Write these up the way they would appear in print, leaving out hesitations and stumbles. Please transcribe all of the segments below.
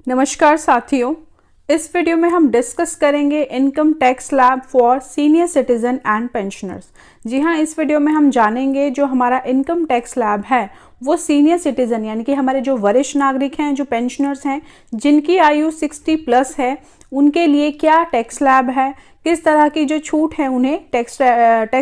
नमस्कार साथियों, इस वीडियो में हम डिस्कस करेंगे income tax slab for senior citizen and pensioners. जी हाँ, इस वीडियो में हम जानेंगे जो हमारा इनकम टैक्स स्लैब है वो सीनियर सिटीजन यानी कि हमारे जो वरिष्ठ नागरिक हैं, जो पेंशनर्स हैं, जिनकी आयु 60 प्लस है, उनके लिए क्या टैक्स स्लैब है, किस तरह की जो छूट है उन्हें टैक्स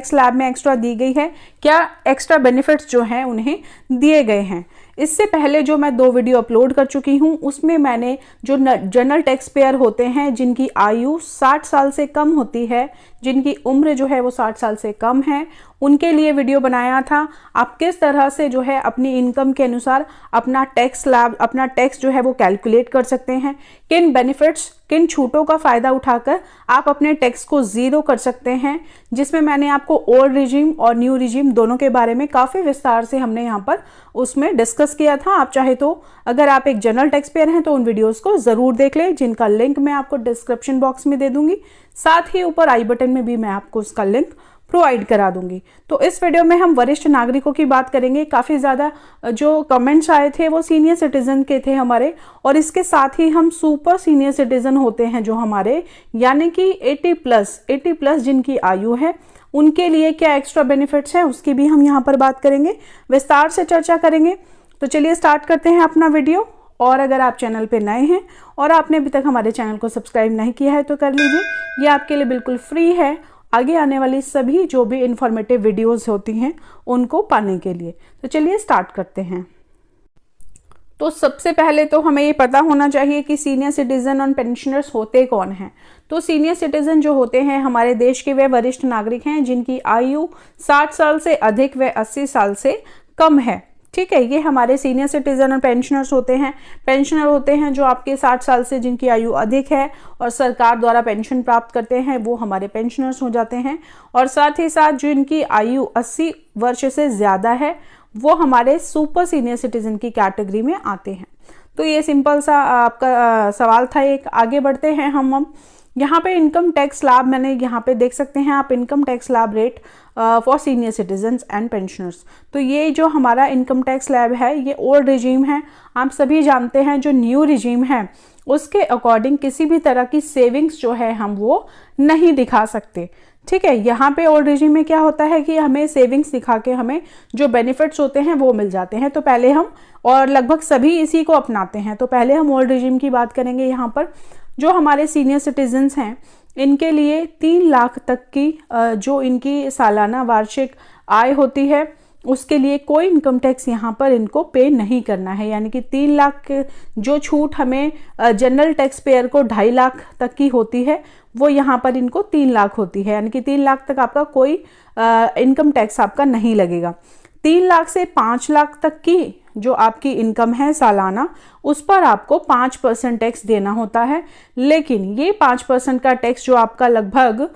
स्लैब में एक्स्ट्रा दी गई है, क्या एक्स्ट्रा बेनिफिट्स जो हैं उन्हें दिए गए हैं। इससे पहले जो मैं 2 वीडियो अपलोड कर चुकी हूँ उसमें मैंने जो जनरल टैक्स पेयर होते हैं जिनकी आयु 60 साल से कम होती है, जिनकी उम्र जो है वो 60 साल से कम है, उनके लिए वीडियो बनाया था। आप किस तरह से जो है अपनी इनकम के अनुसार अपना टैक्स जो है वो कैलकुलेट कर सकते हैं, किन बेनिफिट्स, किन छूटों का फ़ायदा उठाकर आप अपने टैक्स को ज़ीरो कर सकते हैं, जिसमें मैंने आपको ओल्ड रिजीम और न्यू रिजीम दोनों के बारे में काफ़ी विस्तार से हमने यहाँ पर उसमें डिस्कस किया था। आप चाहे तो अगर आप एक जनरल टैक्स पेयर हैं तो उन वीडियोस को ज़रूर देख लें, जिनका लिंक मैं आपको डिस्क्रिप्शन बॉक्स में दे दूंगी, साथ ही ऊपर आई बटन में भी मैं आपको उसका लिंक प्रोवाइड करा दूंगी। तो इस वीडियो में हम वरिष्ठ नागरिकों की बात करेंगे। काफ़ी ज़्यादा जो कमेंट्स आए थे वो सीनियर सिटीजन के थे हमारे, और इसके साथ ही हम सुपर सीनियर सिटीजन होते हैं जो हमारे, यानी कि 80 प्लस जिनकी आयु है, उनके लिए क्या एक्स्ट्रा बेनिफिट्स हैं उसकी भी हम यहाँ पर बात करेंगे, विस्तार से चर्चा करेंगे। तो चलिए स्टार्ट करते हैं अपना वीडियो। और अगर आप चैनल पे नए हैं और आपने अभी तक हमारे चैनल को सब्सक्राइब नहीं किया है तो कर लीजिए, ये आपके लिए बिल्कुल फ्री है आगे आने वाली सभी जो भी इंफॉर्मेटिव वीडियोस होती हैं उनको पाने के लिए। तो चलिए स्टार्ट करते हैं। तो सबसे पहले तो हमें ये पता होना चाहिए कि सीनियर सिटीजन और पेंशनर्स होते कौन हैं। तो सीनियर सिटीजन जो होते हैं हमारे देश के वे वरिष्ठ नागरिक हैं जिनकी आयु 60 साल से अधिक व 80 साल से कम है। ठीक है, ये हमारे सीनियर सिटीजन और पेंशनर्स होते हैं। पेंशनर होते हैं जो आपके 60 साल से जिनकी आयु अधिक है और सरकार द्वारा पेंशन प्राप्त करते हैं, वो हमारे पेंशनर्स हो जाते हैं। और साथ ही साथ जिनकी आयु 80 वर्ष से ज़्यादा है वो हमारे सुपर सीनियर सिटीजन की कैटेगरी में आते हैं। तो ये सिंपल सा आपका सवाल था एक। आगे बढ़ते हैं हम यहाँ पे इनकम टैक्स स्लैब मैंने यहाँ पे देख सकते हैं आप, income tax slab rate for senior citizens and pensioners. तो ये जो हमारा इनकम टैक्स स्लैब है ये ओल्ड रिजीम है। आप सभी जानते हैं जो न्यू रिजीम है उसके अकॉर्डिंग किसी भी तरह की सेविंग्स जो है हम वो नहीं दिखा सकते। ठीक है, यहाँ पे ओल्ड रिजीम में क्या होता है कि हमें सेविंग्स दिखा के हमें जो बेनिफिट्स होते हैं वो मिल जाते हैं। तो पहले हम, और लगभग सभी इसी को अपनाते हैं, तो पहले हम ओल्ड रिजीम की बात करेंगे। यहाँ पर जो हमारे सीनियर सिटीजन्स हैं इनके लिए 3 लाख तक की जो इनकी सालाना वार्षिक आय होती है उसके लिए कोई इनकम टैक्स यहाँ पर इनको पे नहीं करना है। यानी कि 3 लाख जो छूट हमें जनरल टैक्स पेयर को 2.5 लाख तक की होती है वो यहाँ पर इनको 3 लाख होती है। यानी कि 3 लाख तक आपका कोई इनकम टैक्स आपका नहीं लगेगा। 3 लाख से 5 लाख तक की जो आपकी इनकम है सालाना, उस पर आपको 5% टैक्स देना होता है। लेकिन ये 5% का टैक्स जो आपका लगभग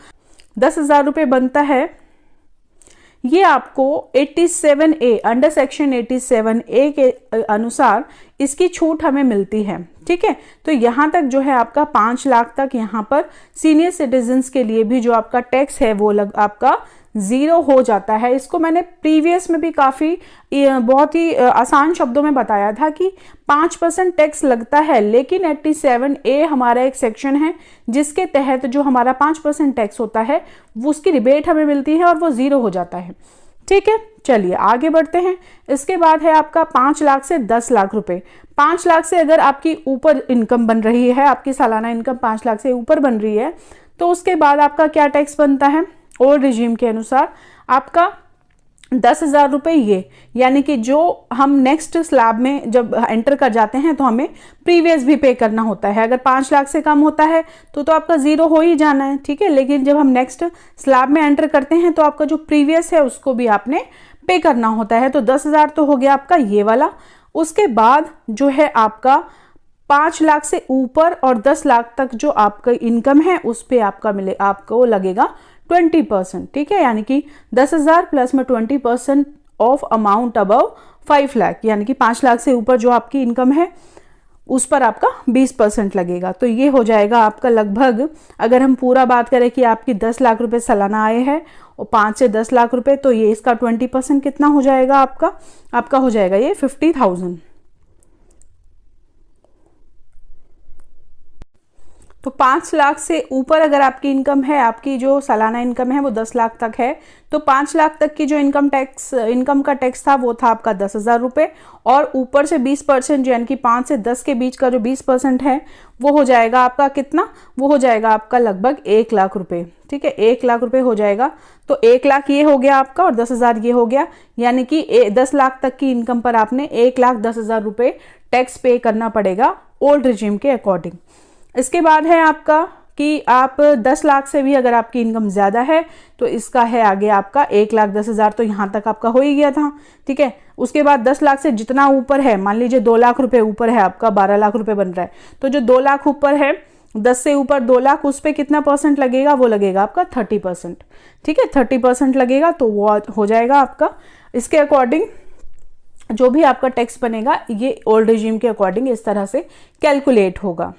10,000 रुपये बनता है, ये आपको 87A अंडर सेक्शन 87A के अनुसार इसकी छूट हमें मिलती है। ठीक है, तो यहाँ तक जो है आपका 5 लाख तक यहाँ पर सीनियर सिटीजन्स के लिए भी जो आपका टैक्स है वो आपका ज़ीरो हो जाता है। इसको मैंने प्रीवियस में भी काफ़ी बहुत ही आसान शब्दों में बताया था कि 5% टैक्स लगता है, लेकिन 87A हमारा एक सेक्शन है जिसके तहत जो हमारा 5% टैक्स होता है वो उसकी रिबेट हमें मिलती है और वो ज़ीरो हो जाता है। ठीक है, चलिए आगे बढ़ते हैं। इसके बाद है आपका 5 लाख से 10 लाख रुपए। 5 लाख से अगर आपकी ऊपर इनकम बन रही है, आपकी सालाना इनकम 5 लाख से ऊपर बन रही है, तो उसके बाद आपका क्या टैक्स बनता है ओल्ड रिजीम के अनुसार? आपका 10,000 रुपये ये, यानी कि जो हम नेक्स्ट स्लैब में जब एंटर कर जाते हैं तो हमें प्रीवियस भी पे करना होता है। अगर 5 लाख से कम होता है तो आपका ज़ीरो हो ही जाना है। ठीक है, लेकिन जब हम नेक्स्ट स्लैब में एंटर करते हैं तो आपका जो प्रीवियस है उसको भी आपने पे करना होता है। तो 10,000 तो हो गया आपका ये वाला। उसके बाद जो है आपका 5 लाख से ऊपर और 10 लाख तक जो आपका इनकम है उस पर आपको लगेगा 20%। ठीक है, यानी कि 10,000 प्लस में 20% ऑफ अमाउंट अबव 5 लाख, यानी कि 5 लाख से ऊपर जो आपकी इनकम है उस पर आपका 20% लगेगा। तो ये हो जाएगा आपका लगभग, अगर हम पूरा बात करें कि आपकी 10 लाख रुपए सालाना आए हैं और 5 से 10 लाख रुपए, तो ये इसका 20% कितना हो जाएगा आपका हो जाएगा ये 50,000। तो 5 लाख से ऊपर अगर आपकी इनकम है, आपकी जो सालाना इनकम है वो 10 लाख तक है, तो 5 लाख तक की जो इनकम का टैक्स था वो था आपका 10,000 रुपये, और ऊपर से 20% यानी कि 5 से 10 के बीच का जो 20% है वो हो जाएगा आपका कितना, वो हो जाएगा आपका लगभग 1 लाख रुपये। ठीक है, 1 लाख रुपये हो जाएगा। तो 1 लाख ये हो गया आपका और 10,000 ये हो गया, यानी कि 10 लाख तक की इनकम पर आपने 1,10,000 रुपये टैक्स पे करना पड़ेगा ओल्ड रिजीम के अकॉर्डिंग। इसके बाद है आपका कि आप 10 लाख से भी अगर आपकी इनकम ज़्यादा है तो इसका है आगे आपका 1,10,000, तो यहाँ तक आपका हो ही गया था। ठीक है, उसके बाद 10 लाख से जितना ऊपर है, मान लीजिए 2 लाख रुपए ऊपर है आपका, 12 लाख रुपए बन रहा है, तो जो 2 लाख ऊपर है, 10 से ऊपर 2 लाख, उस पर कितना परसेंट लगेगा, वो लगेगा आपका 30%। ठीक है, 30% लगेगा, तो वो हो जाएगा आपका। इसके अकॉर्डिंग जो भी आपका टैक्स बनेगा ये ओल्ड रिजीम के अकॉर्डिंग इस तरह से कैलकुलेट होगा।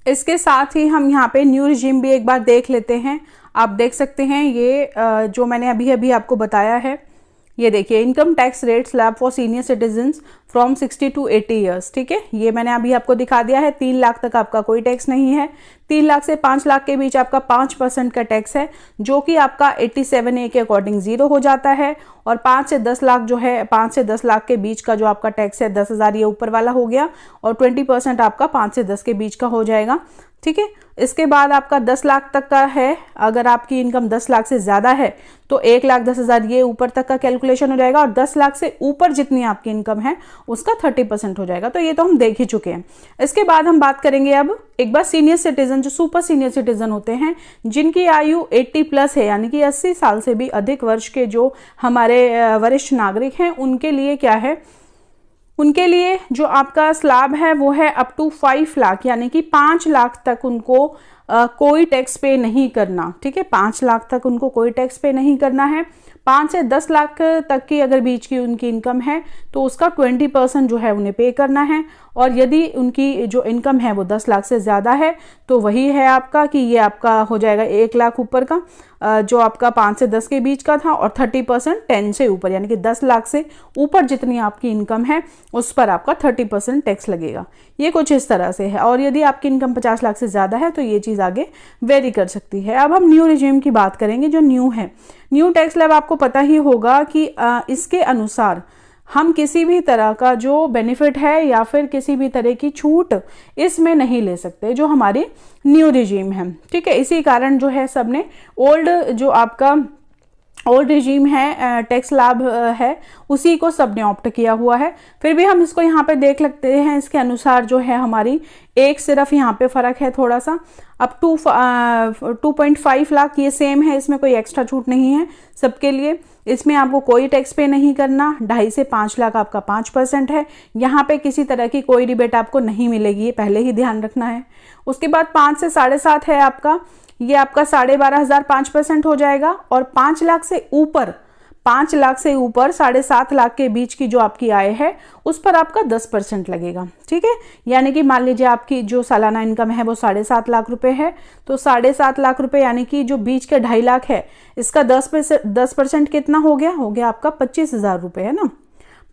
इसके साथ ही हम यहाँ पे न्यू रिजीम भी एक बार देख लेते हैं। आप देख सकते हैं ये जो मैंने अभी अभी आपको बताया है, ये देखिए income tax rate slab for senior citizens from 60 to 80 years. ठीक है, ये मैंने अभी आपको दिखा दिया है। 3 लाख तक आपका कोई टैक्स नहीं है, 3 लाख से 5 लाख के बीच आपका 5% का टैक्स है, जो कि आपका 87A के अकॉर्डिंग 0 हो जाता है। और 5 से 10 लाख जो है, 5 से 10 लाख के बीच का जो आपका टैक्स है 10,000 ये ऊपर वाला हो गया, और 20% आपका 5 से 10 के बीच का हो जाएगा। ठीक है, इसके बाद आपका 10 लाख तक का है, अगर आपकी इनकम 10 लाख से ज़्यादा है तो 1,10,000 ये ऊपर तक का कैलकुलेशन हो जाएगा, और 10 लाख से ऊपर जितनी आपकी इनकम है उसका 30% हो जाएगा। तो ये तो हम देख ही चुके हैं। इसके बाद हम बात करेंगे अब एक बार सीनियर सिटीजन, जो सुपर सीनियर सिटीजन होते हैं, जिनकी आयु 80+ है, यानी कि 80 साल से भी अधिक वर्ष के जो हमारे वरिष्ठ नागरिक हैं, उनके लिए क्या है, उनके लिए जो आपका स्लैब है वो है अप टू 5 लाख, यानी कि 5 लाख तक उनको कोई टैक्स पे नहीं करना। ठीक है, 5 लाख तक उनको कोई टैक्स पे नहीं करना है। 5 से 10 लाख तक की अगर बीच की उनकी इनकम है तो उसका 20% जो है उन्हें पे करना है, और यदि उनकी जो इनकम है वो 10 लाख से ज़्यादा है तो वही है आपका कि ये आपका हो जाएगा 1 लाख ऊपर का, जो आपका 5 से 10 के बीच का था, और 30% 10 से ऊपर, यानी कि 10 लाख से ऊपर जितनी आपकी इनकम है उस पर आपका 30% टैक्स लगेगा। ये कुछ इस तरह से है। और यदि आपकी इनकम 50 लाख से ज़्यादा है तो ये चीज़ आगे वेरी कर सकती है। अब हम न्यू रिजीम की बात करेंगे, जो न्यू है। न्यू टैक्स स्लैब आपको पता ही होगा कि इसके अनुसार हम किसी भी तरह का जो बेनिफिट है या फिर किसी भी तरह की छूट इसमें नहीं ले सकते, जो हमारी न्यू रिजीम है। ठीक है, इसी कारण जो है सबने ओल्ड जो आपका ओल्ड रिजीम है, टैक्स लाभ है, उसी को सबने ऑप्ट किया हुआ है। फिर भी हम इसको यहाँ पे देख लगते हैं, इसके अनुसार जो है हमारी एक सिर्फ यहाँ पे फ़र्क है थोड़ा सा, अप टू 2.5 लाख ये सेम है, इसमें कोई एक्स्ट्रा छूट नहीं है सबके लिए। इसमें आपको कोई टैक्स पे नहीं करना। 2.5 से 5 लाख आपका 5% है, यहाँ पे किसी तरह की कोई रिबेट आपको नहीं मिलेगी, ये पहले ही ध्यान रखना है। उसके बाद 5 से 7.5 है आपका, ये आपका 12,500 5% हो जाएगा। और 5 लाख से ऊपर 7.5 लाख के बीच की जो आपकी आय है उस पर आपका 10% लगेगा। ठीक है, यानी कि मान लीजिए आपकी जो सालाना इनकम है वो 7.5 लाख रुपए है, तो 7.5 लाख रुपए यानी कि जो बीच के 2.5 लाख है, इसका 10% कितना हो गया आपका 25,000 रुपये, है ना,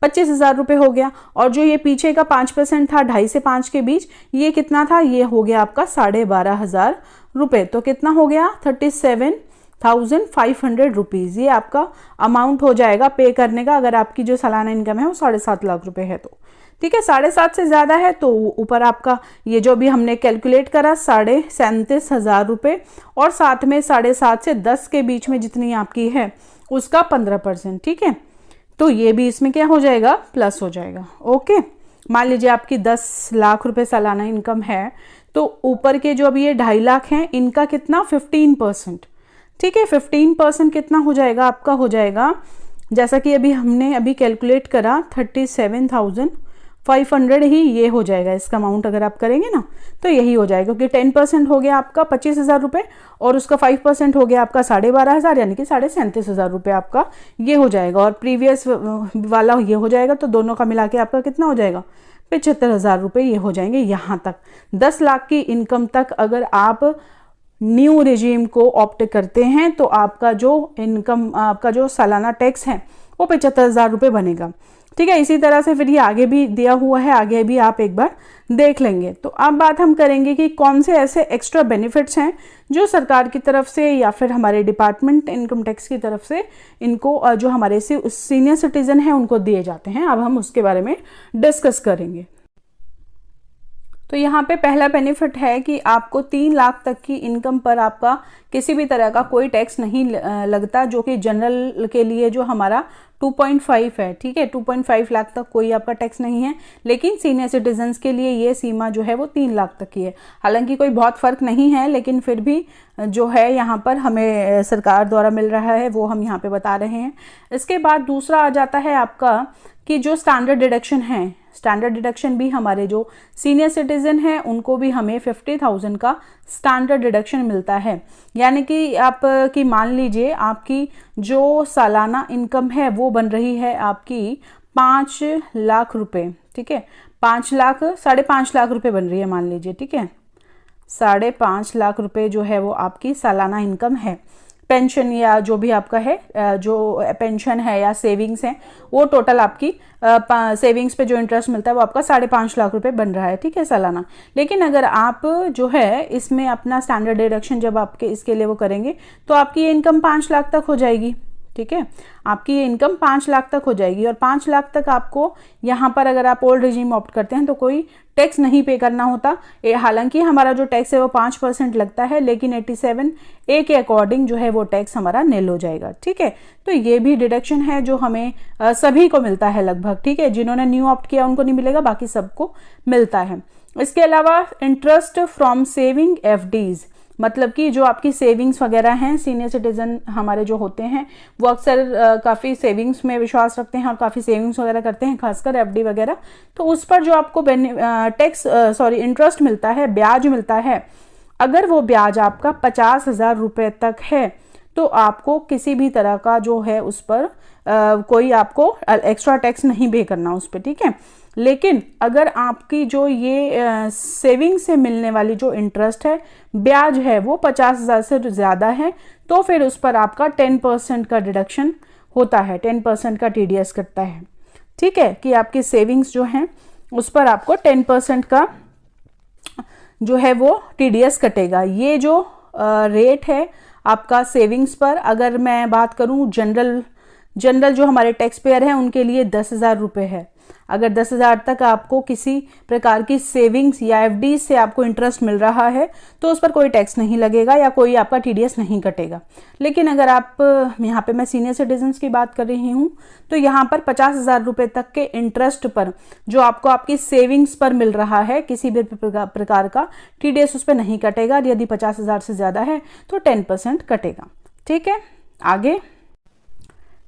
25,000 रुपये हो गया। और जो ये पीछे का 5% था 2.5 से 5 के बीच, ये कितना था, ये हो गया आपका 12,500 रुपये। तो कितना हो गया 37,500 रुपीज़, ये आपका अमाउंट हो जाएगा पे करने का, अगर आपकी जो सालाना इनकम है वो 7.5 लाख रुपए है तो। ठीक है, 7.5 से ज़्यादा है तो ऊपर आपका ये जो भी हमने कैलकुलेट करा 37,500 रुपये, और साथ में 7.5 से 10 के बीच में जितनी आपकी है उसका 15%। ठीक है, तो ये भी इसमें क्या हो जाएगा, प्लस हो जाएगा। ओके, मान लीजिए आपकी 10 लाख रुपए सालाना इनकम है, तो ऊपर के जो अभी ये 2.5 लाख हैं इनका कितना 15%। ठीक है, 15% कितना हो जाएगा आपका, हो जाएगा जैसा कि हमने कैलकुलेट करा 37,500 ही ये हो जाएगा इसका अमाउंट। अगर आप करेंगे ना तो यही हो जाएगा, क्योंकि 10% हो गया आपका 25,000 रुपये, और उसका 5% हो गया आपका 12,500, यानी कि 37,500 रुपये आपका ये हो जाएगा। और प्रीवियस वाला ये हो जाएगा, तो दोनों का मिला के आपका कितना हो जाएगा 75,000 रुपये ये हो जाएंगे। यहाँ तक 10 लाख की इनकम तक अगर आप न्यू रिजीम को ऑप्ट करते हैं तो आपका जो इनकम, आपका जो सालाना टैक्स है वो 75,000 रुपये बनेगा। ठीक है। इसी तरह से फिर ये आगे भी दिया हुआ है, आगे भी आप एक बार देख लेंगे। तो अब बात हम करेंगे कि कौन से ऐसे एक्स्ट्रा बेनिफिट्स हैं जो सरकार की तरफ से या फिर हमारे डिपार्टमेंट इनकम टैक्स की तरफ से इनको जो हमारे सीनियर सिटीजन हैं उनको दिए जाते हैं। अब हम उसके बारे में डिस्कस करेंगे। तो यहाँ पे पहला बेनिफिट है कि आपको 3 लाख तक की इनकम पर आपका किसी भी तरह का कोई टैक्स नहीं लगता, जो कि जनरल के लिए जो हमारा 2.5 है, ठीक है, 2.5 लाख तक कोई आपका टैक्स नहीं है। लेकिन सीनियर सिटीजन्स के लिए ये सीमा जो है वो 3 लाख तक की है। हालांकि कोई बहुत फ़र्क नहीं है, लेकिन फिर भी जो है यहाँ पर हमें सरकार द्वारा मिल रहा है वो हम यहाँ पे बता रहे हैं। इसके बाद दूसरा आ जाता है आपका कि जो स्टैंडर्ड डिडक्शन है, स्टैंडर्ड डिडक्शन भी हमारे जो सीनियर सिटीजन हैं उनको भी हमें 50,000 का स्टैंडर्ड डिडक्शन मिलता है। यानी कि आप की मान लीजिए आपकी जो सालाना इनकम है वो बन रही है आपकी 5 लाख रुपए, ठीक है, 5 लाख 5.5 लाख रुपए बन रही है मान लीजिए, ठीक है, 5.5 लाख रुपए जो है वो आपकी सालाना इनकम है। पेंशन या जो भी आपका है, जो पेंशन है या सेविंग्स है, वो टोटल आपकी सेविंग्स पे जो इंटरेस्ट मिलता है वो आपका 5.5 लाख रुपए बन रहा है, ठीक है, सालाना। लेकिन अगर आप जो है इसमें अपना स्टैंडर्ड डिडक्शन जब आपके इसके लिए वो करेंगे तो आपकी ये इनकम 5 लाख तक हो जाएगी, ठीक है, आपकी ये इनकम 5 लाख तक हो जाएगी। और 5 लाख तक आपको यहाँ पर अगर आप ओल्ड रिजीम ऑप्ट करते हैं तो कोई टैक्स नहीं पे करना होता। हालांकि हमारा जो टैक्स है वो 5% लगता है, लेकिन 87A के अकॉर्डिंग जो है वो टैक्स हमारा निल हो जाएगा, ठीक है। तो ये भी डिडक्शन है जो हमें सभी को मिलता है लगभग, ठीक है, जिन्होंने न्यू ऑप्ट किया उनको नहीं मिलेगा, बाकी सबको मिलता है। इसके अलावा इंटरेस्ट फ्रॉम सेविंग FDs, मतलब कि जो आपकी सेविंग्स वगैरह हैं, सीनियर सिटीजन हमारे जो होते हैं वो अक्सर काफ़ी सेविंग्स में विश्वास रखते हैं और काफ़ी सेविंग्स वगैरह करते हैं, खासकर FD वगैरह। तो उस पर जो आपको इंटरेस्ट मिलता है, ब्याज मिलता है, अगर वो ब्याज आपका 50,000 रुपये तक है तो आपको किसी भी तरह का जो है उस पर कोई आपको एक्स्ट्रा टैक्स नहीं पे करना उस पर, ठीक है। लेकिन अगर आपकी जो ये सेविंग से मिलने वाली जो इंटरेस्ट है, ब्याज है, वो 50,000 से ज़्यादा है तो फिर उस पर आपका 10% का डिडक्शन होता है, 10% का TDS कटता है, ठीक है, कि आपकी सेविंग्स जो हैं उस पर आपको 10% का जो है वो TDS कटेगा। ये जो रेट है आपका सेविंग्स पर, अगर मैं बात करूं जनरल जो हमारे टैक्स पेयर हैं उनके लिए 10,000 रुपये है। अगर 10,000 तक आपको किसी प्रकार की सेविंग्स या FD से आपको इंटरेस्ट मिल रहा है तो उस पर कोई टैक्स नहीं लगेगा या कोई आपका TDS नहीं कटेगा। लेकिन अगर आप यहाँ पे मैं सीनियर सिटीजन्स की बात कर रही हूँ तो यहाँ पर 50,000 रुपये तक के इंटरेस्ट पर जो आपको आपकी सेविंग्स पर मिल रहा है किसी भी प्रकार का TDS उस पर नहीं कटेगा। यदि 50,000 से ज़्यादा है तो 10% कटेगा, ठीक है। आगे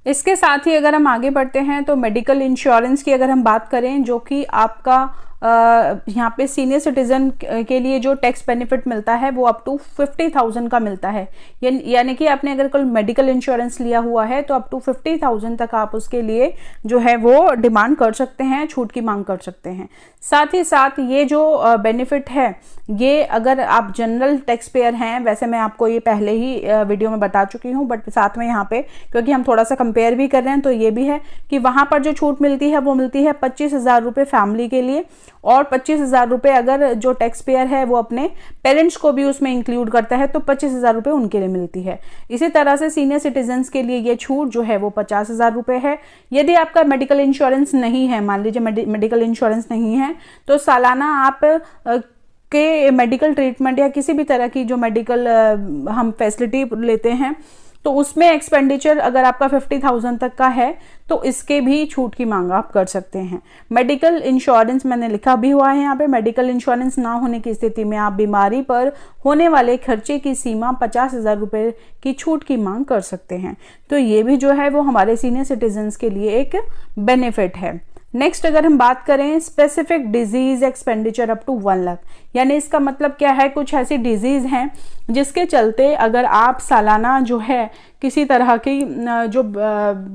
इसके साथ ही अगर हम आगे बढ़ते हैं तो मेडिकल इंश्योरेंस की अगर हम बात करें, जो कि आपका यहाँ पे सीनियर सिटीजन के लिए जो टैक्स बेनिफिट मिलता है वो अप टू 50,000 का मिलता है। यानी कि आपने अगर कोई मेडिकल इंश्योरेंस लिया हुआ है तो अप टू 50,000 तक आप उसके लिए जो है वो डिमांड कर सकते हैं, छूट की मांग कर सकते हैं। साथ ही साथ ये जो बेनिफिट है ये अगर आप जनरल टैक्स पेयर हैं, वैसे मैं आपको ये पहले ही वीडियो में बता चुकी हूँ, बट साथ में यहाँ पे क्योंकि हम थोड़ा सा कंपेयर भी कर रहे हैं तो ये भी है कि वहाँ पर जो छूट मिलती है वो मिलती है 25,000 रुपये फैमिली के लिए और 25,000 रुपये अगर जो टैक्स पेयर है वो अपने पेरेंट्स को भी उसमें इंक्लूड करता है तो 25,000 रुपये उनके लिए मिलती है। इसी तरह से सीनियर सिटीजन्स के लिए ये छूट जो है वो 50,000 रुपये है। यदि आपका मेडिकल इंश्योरेंस नहीं है, मान लीजिए मेडिकल इंश्योरेंस नहीं है, तो सालाना आप के मेडिकल ट्रीटमेंट या किसी भी तरह की जो मेडिकल हम फैसिलिटी लेते हैं तो उसमें एक्सपेंडिचर अगर आपका 50,000 तक का है तो इसके भी छूट की मांग आप कर सकते हैं। मेडिकल इंश्योरेंस मैंने लिखा भी हुआ है यहाँ पे, मेडिकल इंश्योरेंस ना होने की स्थिति में आप बीमारी पर होने वाले खर्चे की सीमा 50,000 रुपये की छूट की मांग कर सकते हैं। तो ये भी जो है वो हमारे सीनियर सिटीजन्स के लिए एक बेनिफिट है। नेक्स्ट अगर हम बात करें specific disease expenditure up to 1 lakh, यानी इसका मतलब क्या है, कुछ ऐसी डिजीज हैं जिसके चलते अगर आप सालाना जो है किसी तरह की जो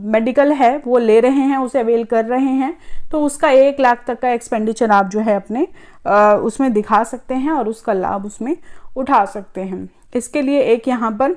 मेडिकल है वो ले रहे हैं, उसे अवेल कर रहे हैं, तो उसका 1 लाख तक का एक्सपेंडिचर आप जो है अपने उसमें दिखा सकते हैं और उसका लाभ उसमें उठा सकते हैं। इसके लिए एक यहाँ पर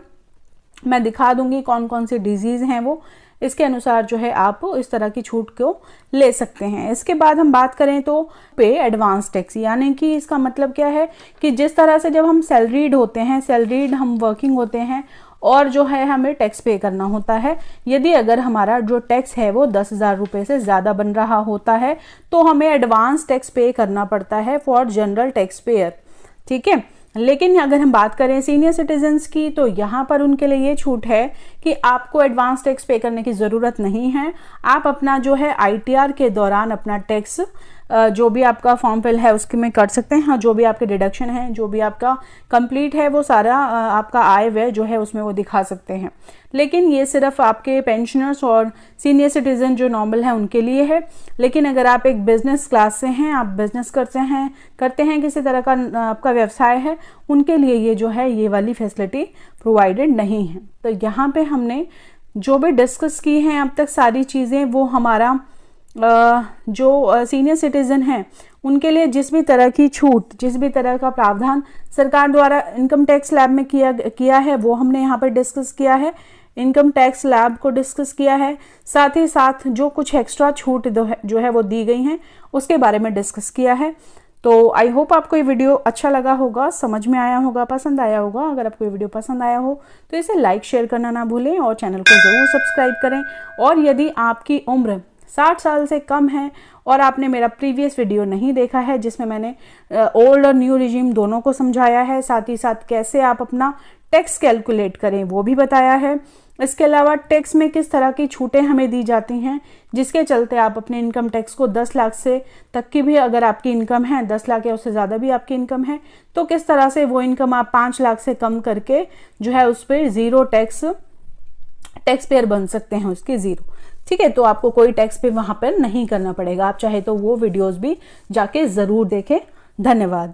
मैं दिखा दूंगी कौन कौन सी डिजीज़ हैं वो। इसके अनुसार जो है आप इस तरह की छूट को ले सकते हैं। इसके बाद हम बात करें तो पे एडवांस टैक्स, यानी कि इसका मतलब क्या है कि जिस तरह से जब हम सैलरीड होते हैं, सैलरीड हम वर्किंग होते हैं और जो है हमें टैक्स पे करना होता है, यदि अगर हमारा जो टैक्स है वो 10,000 रुपये से ज़्यादा बन रहा होता है तो हमें एडवांस टैक्स पे करना पड़ता है फॉर जनरल टैक्स पेयर, ठीक है। लेकिन अगर हम बात करें सीनियर सिटीजन्स की तो यहाँ पर उनके लिए ये छूट है कि आपको एडवांस टैक्स पे करने की ज़रूरत नहीं है। आप अपना जो है ITR के दौरान अपना टैक्स जो भी आपका फॉर्म फिल है उसके में कर सकते हैं। हाँ, जो भी आपके डिडक्शन है, जो भी आपका कंप्लीट है, वो सारा आपका आय व्यय जो है उसमें वो दिखा सकते हैं। लेकिन ये सिर्फ आपके पेंशनर्स और सीनियर सिटीजन जो नॉर्मल है उनके लिए है। लेकिन अगर आप एक बिजनेस क्लास से हैं, आप बिजनेस करते हैं किसी तरह का आपका व्यवसाय है, उनके लिए ये जो है ये वाली फैसिलिटी प्रोवाइडेड नहीं है। तो यहाँ पे हमने जो भी डिस्कस की हैं अब तक सारी चीज़ें, वो हमारा जो सीनियर सिटीज़न हैं उनके लिए जिस भी तरह की छूट, जिस भी तरह का प्रावधान सरकार द्वारा इनकम टैक्स लैब में किया है वो हमने यहाँ पर डिस्कस किया है, इनकम टैक्स लैब को डिस्कस किया है। साथ ही साथ जो कुछ एक्स्ट्रा छूट जो है वो दी गई हैं उसके बारे में डिस्कस किया है। तो आई होप आपको ये वीडियो अच्छा लगा होगा, समझ में आया होगा, पसंद आया होगा। अगर आपको ये वीडियो पसंद आया हो तो इसे लाइक शेयर करना ना भूलें और चैनल को ज़रूर सब्सक्राइब करें। और यदि आपकी उम्र 60 साल से कम है और आपने मेरा प्रीवियस वीडियो नहीं देखा है जिसमें मैंने ओल्ड और न्यू रिजीम दोनों को समझाया है, साथ ही साथ कैसे आप अपना टैक्स कैलकुलेट करें वो भी बताया है। इसके अलावा टैक्स में किस तरह की छूटें हमें दी जाती हैं जिसके चलते आप अपने इनकम टैक्स को 10 लाख से तक की भी अगर आपकी इनकम है, 10 लाख या उससे ज़्यादा भी आपकी इनकम है, तो किस तरह से वो इनकम आप 5 लाख से कम करके जो है उस पर ज़ीरो टैक्स पेयर बन सकते हैं, उसके ज़ीरो, ठीक है। तो आपको कोई टैक्स पे वहाँ पर नहीं करना पड़ेगा। आप चाहे तो वो वीडियोज़ भी जाके ज़रूर देखें। धन्यवाद।